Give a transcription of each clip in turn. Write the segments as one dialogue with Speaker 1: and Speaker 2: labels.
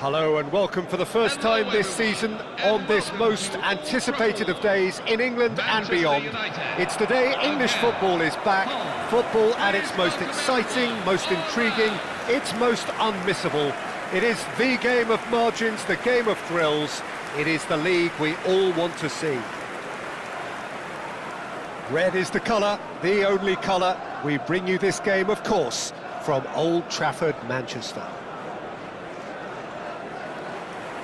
Speaker 1: Hello and welcome for the first time this season on this most anticipated of days in England and beyond. It's the day English football is back, football at its most exciting, most intriguing, its most unmissable. It is the game of margins, the game of thrills. It is the league we all want to see. Red is the colour, the only colour. We bring you this game, of course, from Old Trafford, Manchester.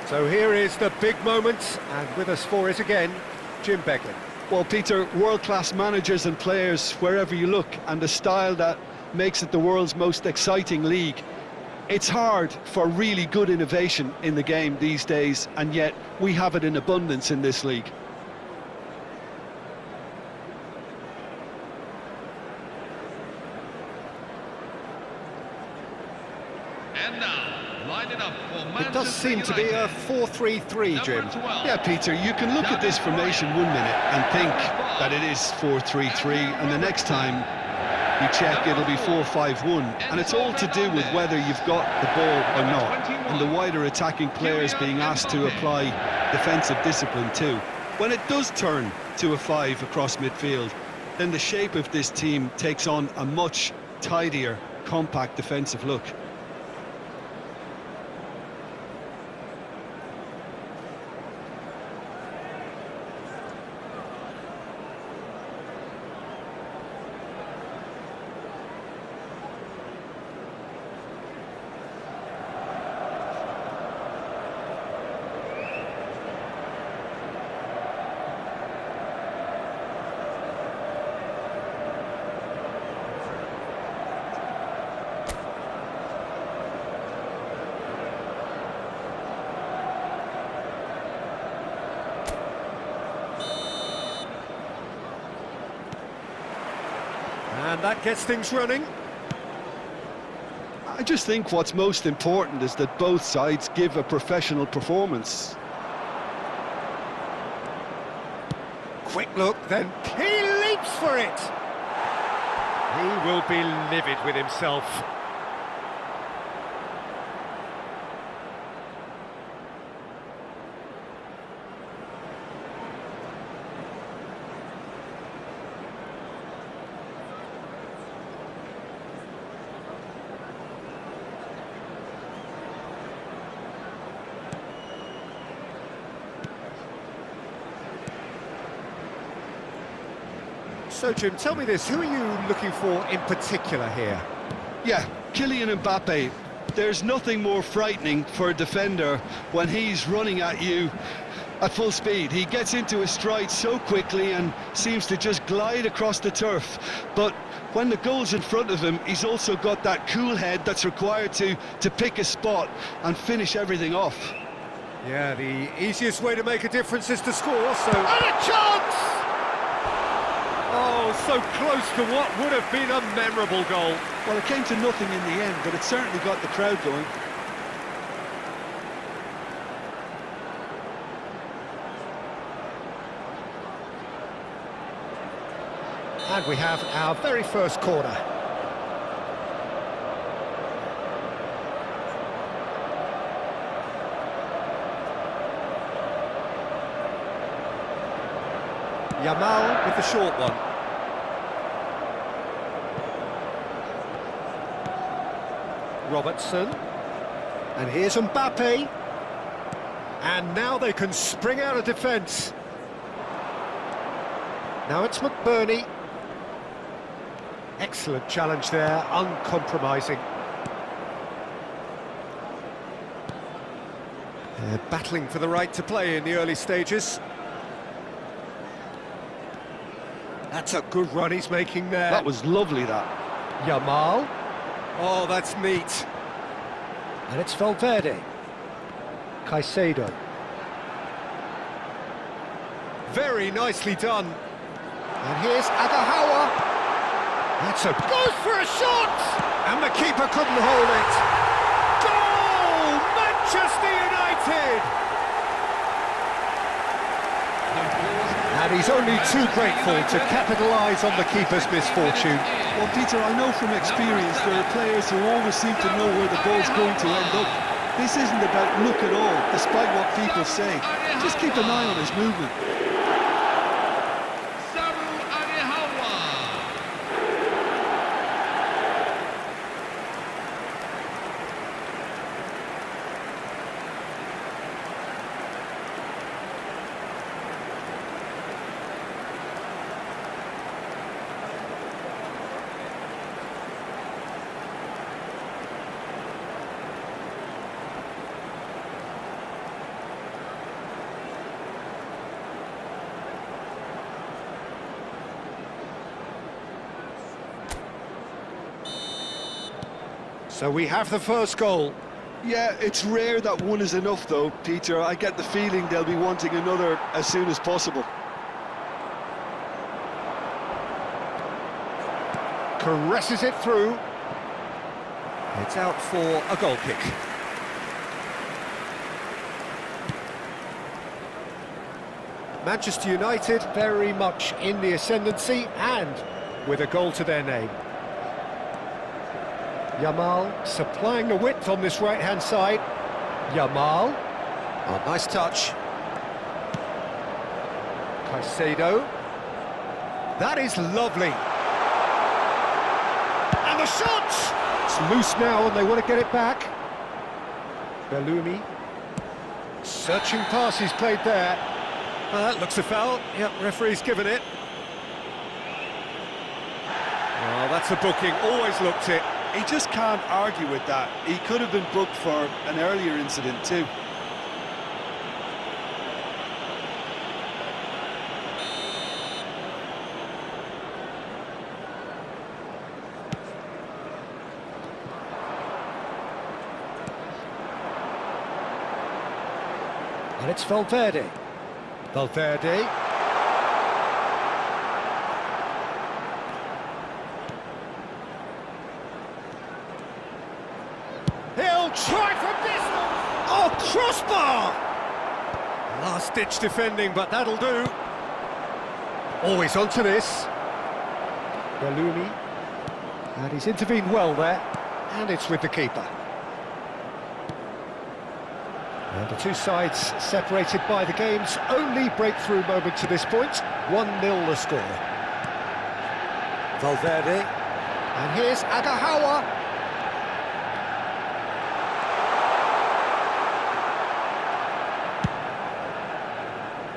Speaker 1: So here is the big moment, and with us for it again, Jim Beglin.
Speaker 2: Well, Peter, world-class managers and players wherever you look, and the style that makes it the world's most exciting league. It's hard for really good innovation in the game these days, and yet we have it in abundance in this league.
Speaker 3: And now, line it up for Manchester
Speaker 1: It does seem to be a 4-3-3, Jim.
Speaker 2: Yeah, Peter, you can look at this formation 1 minute and think that it is 4-3-3, and the next time you check it'll be 4-5-1, and it's all to do with whether you've got the ball or not, and the wider attacking players being asked to apply defensive discipline too. When it does turn to a 5 across midfield, then the shape of this team takes on a much tidier, compact defensive look.
Speaker 1: And that gets things running.
Speaker 2: I just think what's most important is that both sides give a professional performance.
Speaker 1: Quick look, then he leaps for it. He will be livid with himself. So, Jim, tell me this, who are you looking for in particular here?
Speaker 2: Yeah, Kylian Mbappe. There's nothing more frightening for a defender when he's running at you at full speed. He gets into his stride so quickly and seems to just glide across the turf. But when the goal's in front of him, he's also got that cool head that's required to pick a spot and finish everything off.
Speaker 1: Yeah, the easiest way to make a difference is to score, so... And a chance! Oh, so close to what would have been a memorable goal.
Speaker 2: Well, it came to nothing in the end, but it certainly got the crowd going.
Speaker 1: And we have our very first corner. Yamal with the short one. Robertson. And here's Mbappe. And now they can spring out of defence. Now it's McBurney. Excellent challenge there, uncompromising. They're battling for the right to play in the early stages. That's a good run he's making there.
Speaker 2: That was lovely, that.
Speaker 1: Yamal. Oh, that's neat. And it's Valverde. Caicedo. Very nicely done. And here's Agahawa. That's a... Goes for a shot! And the keeper couldn't hold it. Goal! Manchester United! And he's only too grateful to capitalise on the keeper's misfortune.
Speaker 2: Well, Peter, I know from experience there are players who always seem to know where the ball's going to end up. This isn't about look at all, despite what people say. Just keep an eye on his movement.
Speaker 1: So we have the first goal.
Speaker 2: Yeah, it's rare that one is enough though, Peter. I get the feeling they'll be wanting another as soon as possible.
Speaker 1: Caresses it through. It's out for a goal kick. Manchester United very much in the ascendancy and with a goal to their name. Yamal supplying the width on this right-hand side. Yamal. Oh, nice touch. Caicedo. That is lovely. And the shot! It's loose now and they want to get it back. Bellumi. Searching pass he's played there. Looks a foul. Yep, referee's given it. Oh, that's a booking. Always looked it.
Speaker 2: He just can't argue with that. He could have been booked for an earlier incident too.
Speaker 1: And it's Valverde. Valverde. He'll try from distance! Oh, crossbar! Last-ditch defending, but that'll do. Always onto this. Bellumi. And he's intervened well there. And it's with the keeper. And the two sides separated by the game's only breakthrough moment to this point. 1-0 the score. Valverde. And here's Agahawa.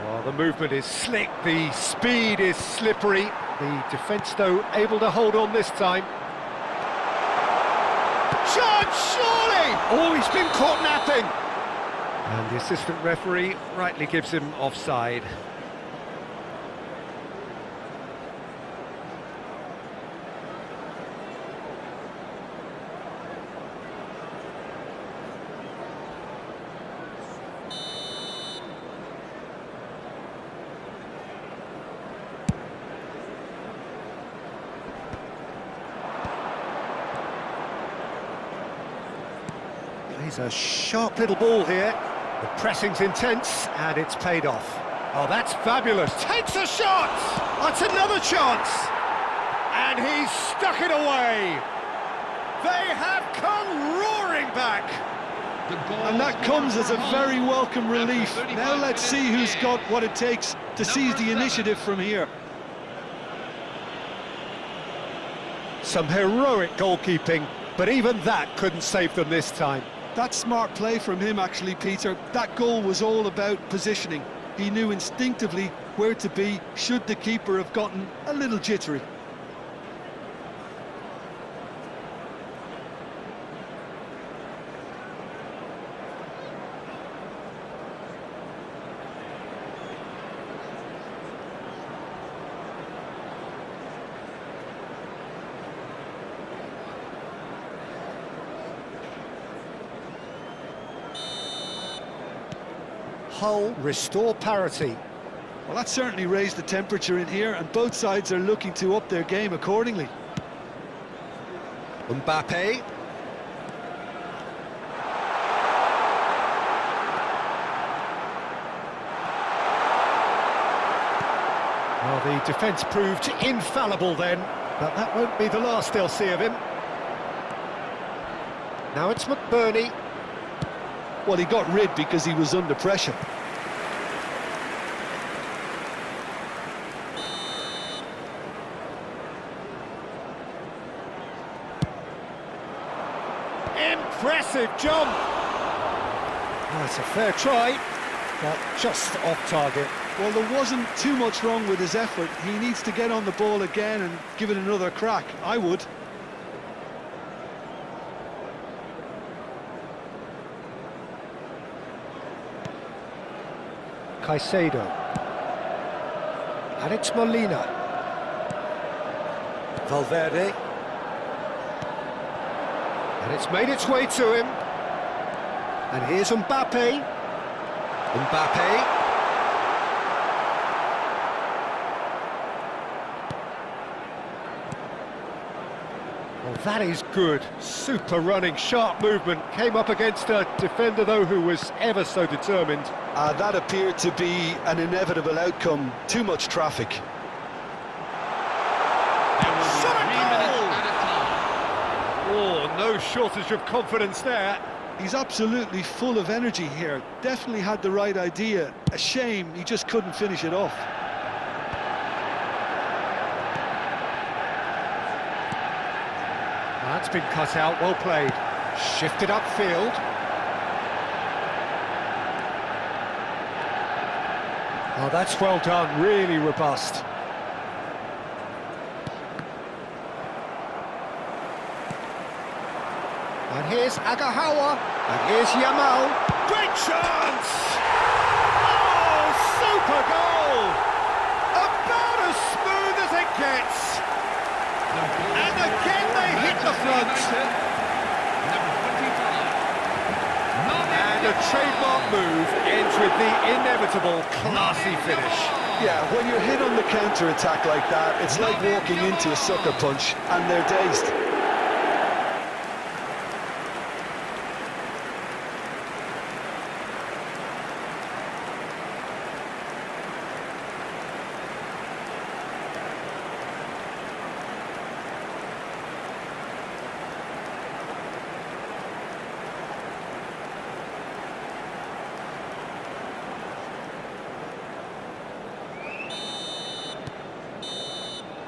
Speaker 1: Well, the movement is slick, the speed is slippery. The defence, though, able to hold on this time. Shot, surely! Oh, he's been caught napping. And the assistant referee rightly gives him offside. He's a sharp little ball here. The pressing's intense, and it's paid off. Oh, that's fabulous. Takes a shot! That's another chance! And he's stuck it away! They have come roaring back!
Speaker 2: And that comes as a very welcome relief. Now let's see who's got what it takes to seize the initiative from here.
Speaker 1: Some heroic goalkeeping, but even that couldn't save them this time.
Speaker 2: That's smart play from him, actually, Peter. That goal was all about positioning. He knew instinctively where to be should the keeper have gotten a little jittery.
Speaker 1: Hull restore parity.
Speaker 2: Well, that certainly raised the temperature in here, and both sides are looking to up their game accordingly.
Speaker 1: Mbappe. Well, the defence proved infallible then, but that won't be the last they'll see of him. Now it's McBurney.
Speaker 2: Well, he got rid because he was under pressure.
Speaker 1: Impressive jump! That's a fair try, but just off target.
Speaker 2: Well, there wasn't too much wrong with his effort. He needs to get on the ball again and give it another crack. I would.
Speaker 1: Caicedo. And it's Molina. Valverde. And it's made its way to him. And here's Mbappe. Mbappe. Well, that is good. Super running, sharp movement. Came up against a defender, though, who was ever so determined.
Speaker 2: That appeared to be an inevitable outcome. Too much traffic.
Speaker 1: Shot a goal! Oh, no shortage of confidence there.
Speaker 2: He's absolutely full of energy here. Definitely had the right idea. A shame he just couldn't finish it off.
Speaker 1: That's been cut out, well played. Shifted upfield. Oh, that's well done, really robust. And here's Agahawa, and here's Yamal. Great chance! Oh, super goal! About as smooth as it gets. And again they hit the front. And a trademark move ends with the inevitable classy finish.
Speaker 2: Yeah, when you're hit on the counter-attack like that, it's like walking into a sucker punch and they're dazed.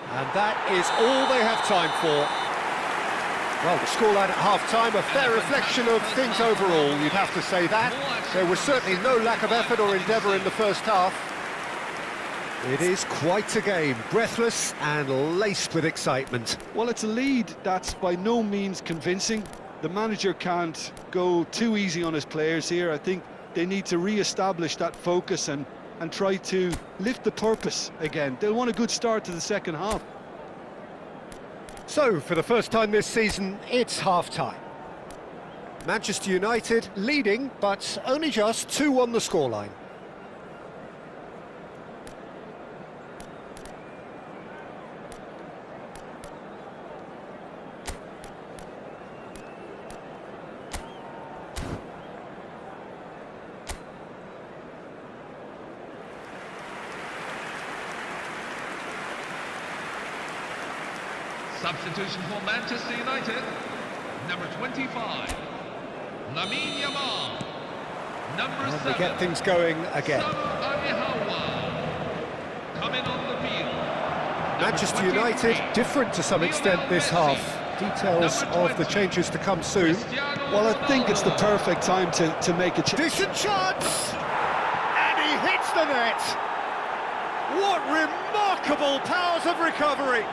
Speaker 1: And that is all they have time for. Well, the scoreline at half-time, a fair reflection of things overall, you'd have to say that. There was certainly no lack of effort or endeavour in the first half. It is quite a game, breathless and laced with excitement.
Speaker 2: Well, it's a lead that's by no means convincing. The manager can't go too easy on his players here. I think they need to re-establish that focus and try to lift the purpose again. They'll want a good start to the second half.
Speaker 1: So, for the first time this season, it's half-time. Manchester United leading, but only just 2-1 the scoreline.
Speaker 3: Substitution for Manchester United, number 25, Lamine Yamal, number 7.
Speaker 1: They get things going again.
Speaker 3: Coming on the field.
Speaker 1: Manchester United different to some extent this half. Details of the changes to come soon.
Speaker 2: Well, I think it's the perfect time to make a change.
Speaker 1: Decent chance! And he hits the net! What remarkable powers of recovery!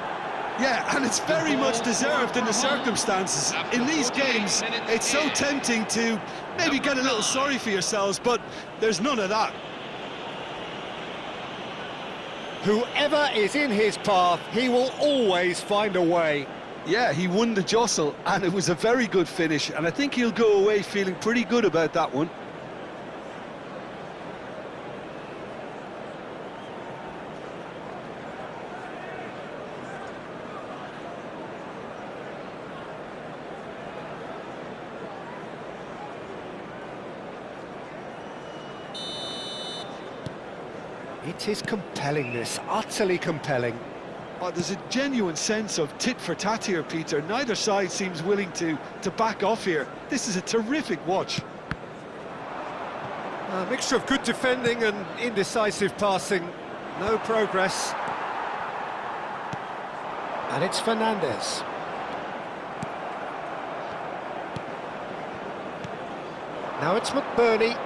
Speaker 2: Yeah, and it's very much deserved in the circumstances. In these games, it's so tempting to maybe get a little sorry for yourselves, but there's none of that.
Speaker 1: Whoever is in his path, he will always find a way.
Speaker 2: Yeah, he won the jostle, and it was a very good finish, and I think he'll go away feeling pretty good about that one.
Speaker 1: It is compelling, this, utterly compelling.
Speaker 2: Oh, there's a genuine sense of tit-for-tat here, Peter. Neither side seems willing to back off here. This is a terrific watch.
Speaker 1: A mixture of good defending and indecisive passing. No progress. And it's Fernandez. Now it's McBurney.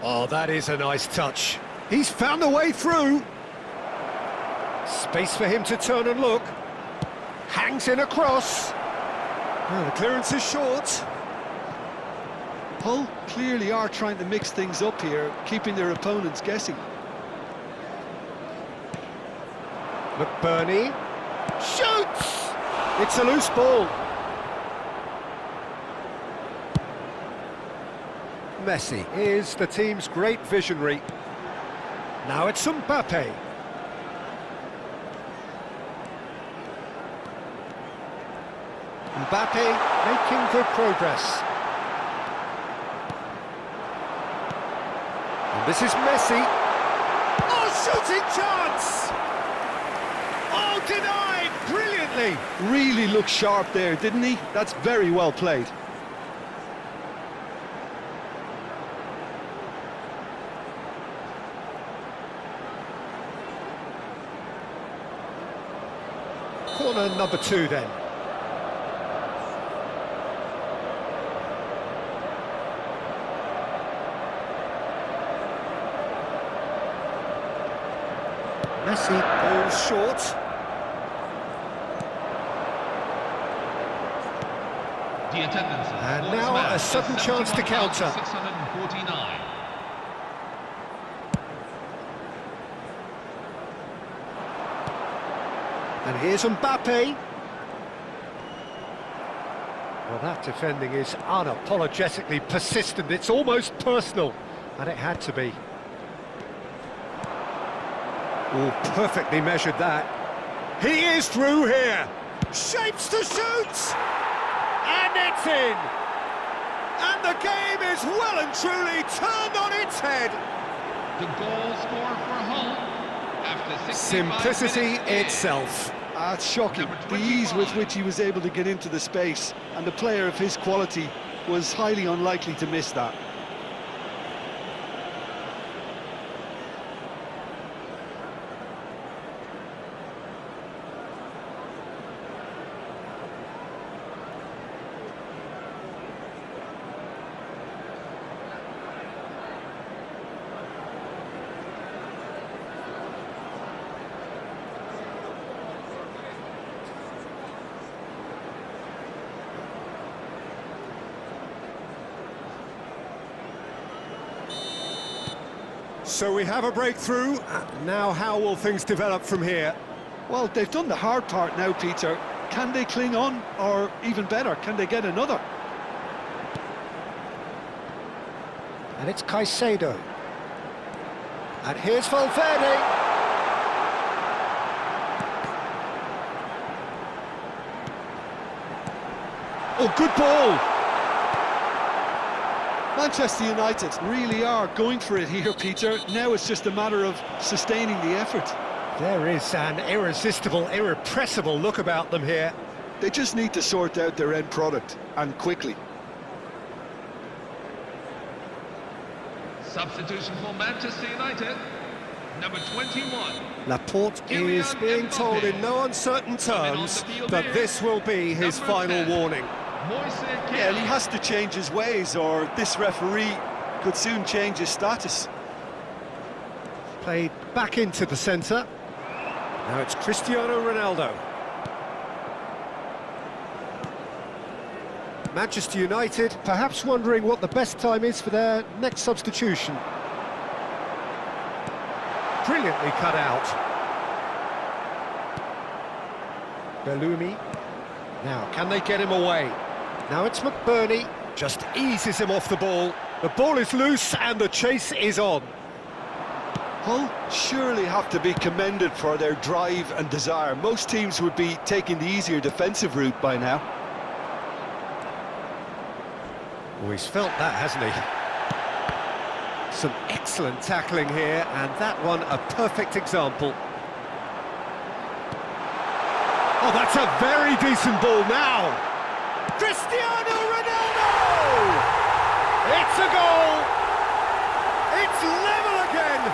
Speaker 1: Oh, that is a nice touch. He's found a way through. Space for him to turn and look. Hangs in across. Oh, the clearance is short.
Speaker 2: Hull clearly are trying to mix things up here, keeping their opponents guessing.
Speaker 1: McBurney shoots! It's a loose ball. Messi is the team's great visionary. Now it's Mbappe. Mbappe making good progress. And this is Messi. Oh, shooting chance! Oh, denied brilliantly.
Speaker 2: Really looked sharp there, didn't he? That's very well played.
Speaker 1: Corner number 2 then. Messi goes short.
Speaker 3: The attendance.
Speaker 1: And now a sudden chance to counter.
Speaker 3: 649.
Speaker 1: And here's Mbappe. Well, that defending is unapologetically persistent. It's almost personal, and it had to be. Oh, perfectly measured that. He is through here. Shapes to shoot. And it's in. And the game is well and truly turned on its head.
Speaker 3: The goal scored for Hull after 65
Speaker 1: Simplicity
Speaker 3: minutes.
Speaker 1: itself.
Speaker 2: It's shocking, the ease with which he was able to get into the space, and a player of his quality was highly unlikely to miss that.
Speaker 1: So we have a breakthrough. Now how will things develop from here?
Speaker 2: Well, they've done the hard part now, Peter. Can they cling on, or even better, can they get another?
Speaker 1: And it's Caicedo. And here's Valverde. Oh, good ball.
Speaker 2: Manchester United really are going for it here, Peter. Now it's just a matter of sustaining the effort.
Speaker 1: There is an irresistible, irrepressible look about them here.
Speaker 2: They just need to sort out their end product, and quickly.
Speaker 3: Substitution for Manchester United. Number 21.
Speaker 1: Laporte is being told in no uncertain terms that this will be his final warning.
Speaker 2: Yeah, and he has to change his ways, or this referee could soon change his status.
Speaker 1: Played back into the centre. Now it's Cristiano Ronaldo. Manchester United perhaps wondering what the best time is for their next substitution. Brilliantly cut out. Bellumi. Now, can they get him away? Now it's McBurney, just eases him off the ball. The ball is loose and the chase is on.
Speaker 2: Hull surely have to be commended for their drive and desire. Most teams would be taking the easier defensive route by now.
Speaker 1: Oh, he's felt that, hasn't he? Some excellent tackling here, and that one a perfect example. Oh, that's a very decent ball now. Cristiano Ronaldo! It's a goal! It's level again!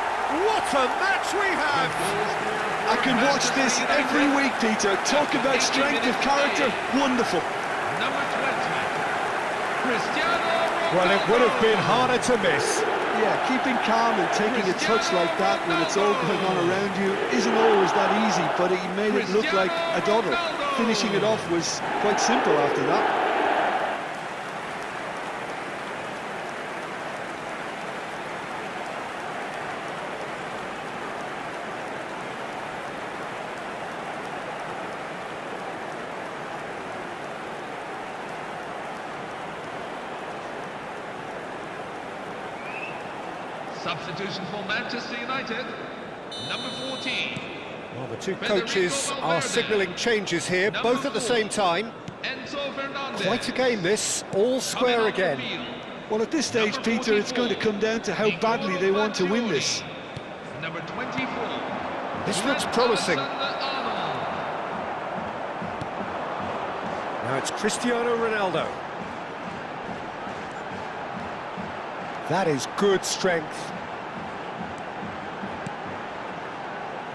Speaker 1: What a match we have!
Speaker 2: I can watch this every week, Peter. Talk about strength of character. Wonderful.
Speaker 3: Number 20, Cristiano Ronaldo.
Speaker 1: Well, it would have been harder to miss.
Speaker 2: Yeah, keeping calm and taking a touch like that when it's all going on around you isn't always that easy, but he made it look like a doddle. Finishing it off was quite simple after that.
Speaker 3: Substitution for Manchester United, number 14.
Speaker 1: Well, the two coaches are signalling changes here, both at the same time.
Speaker 3: Enzo Fernandez.
Speaker 1: Quite a game this, all square again.
Speaker 2: Well, at this stage, Peter, it's going to come down to how badly they want to win this.
Speaker 3: Number 24.
Speaker 1: This looks promising. Now it's Cristiano Ronaldo. That is good strength.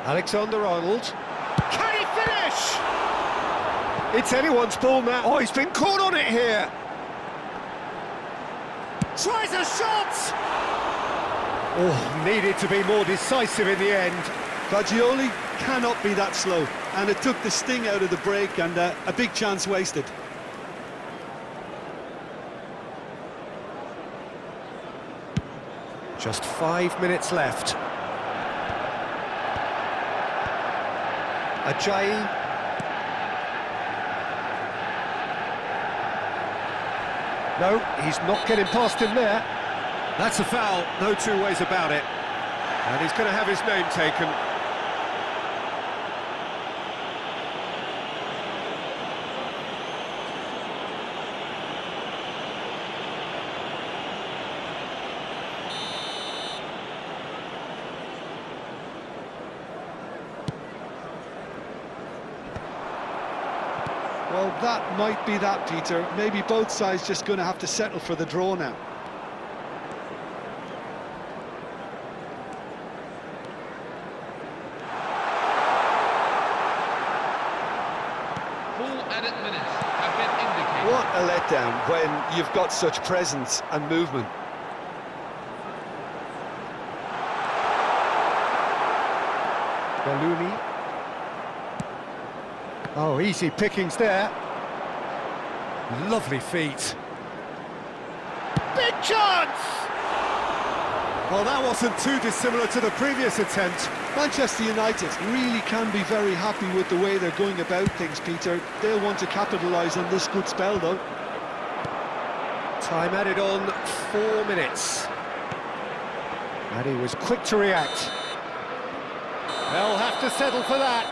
Speaker 1: Alexander-Arnold. Can he finish? It's anyone's ball now. Oh, he's been caught on it here. Tries a shot! Oh, needed to be more decisive in the end.
Speaker 2: Fagioli cannot be that slow, and it took the sting out of the break, and a big chance wasted.
Speaker 1: Just 5 minutes left. Ajayi. No, he's not getting past him there. That's a foul, no two ways about it. And he's going to have his name taken.
Speaker 2: Well, that might be that, Peter. Maybe both sides just going to have to settle for the draw now.
Speaker 3: Full added minutes have been indicated.
Speaker 2: What a letdown when you've got such presence and movement.
Speaker 1: Ballouni. Oh, easy pickings there. Lovely feet. Big chance! Well, that wasn't too dissimilar to the previous attempt.
Speaker 2: Manchester United really can be very happy with the way they're going about things, Peter. They'll want to capitalise on this good spell, though.
Speaker 1: Time added on, 4 minutes. And he was quick to react. They'll have to settle for that.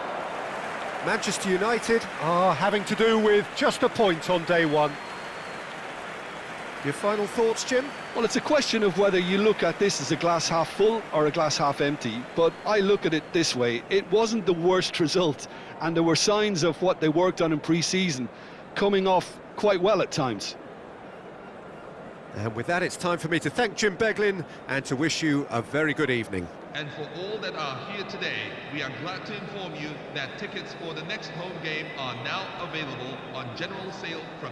Speaker 1: Manchester United are having to do with just a point on day one. Your final thoughts, Jim?
Speaker 2: Well, it's a question of whether you look at this as a glass half full or a glass half empty, but I look at it this way. It wasn't the worst result, and there were signs of what they worked on in pre-season coming off quite well at times.
Speaker 1: And with that, it's time for me to thank Jim Beglin and to wish you a very good evening.
Speaker 3: And for all that are here today, we are glad to inform you that tickets for the next home game are now available on general sale from the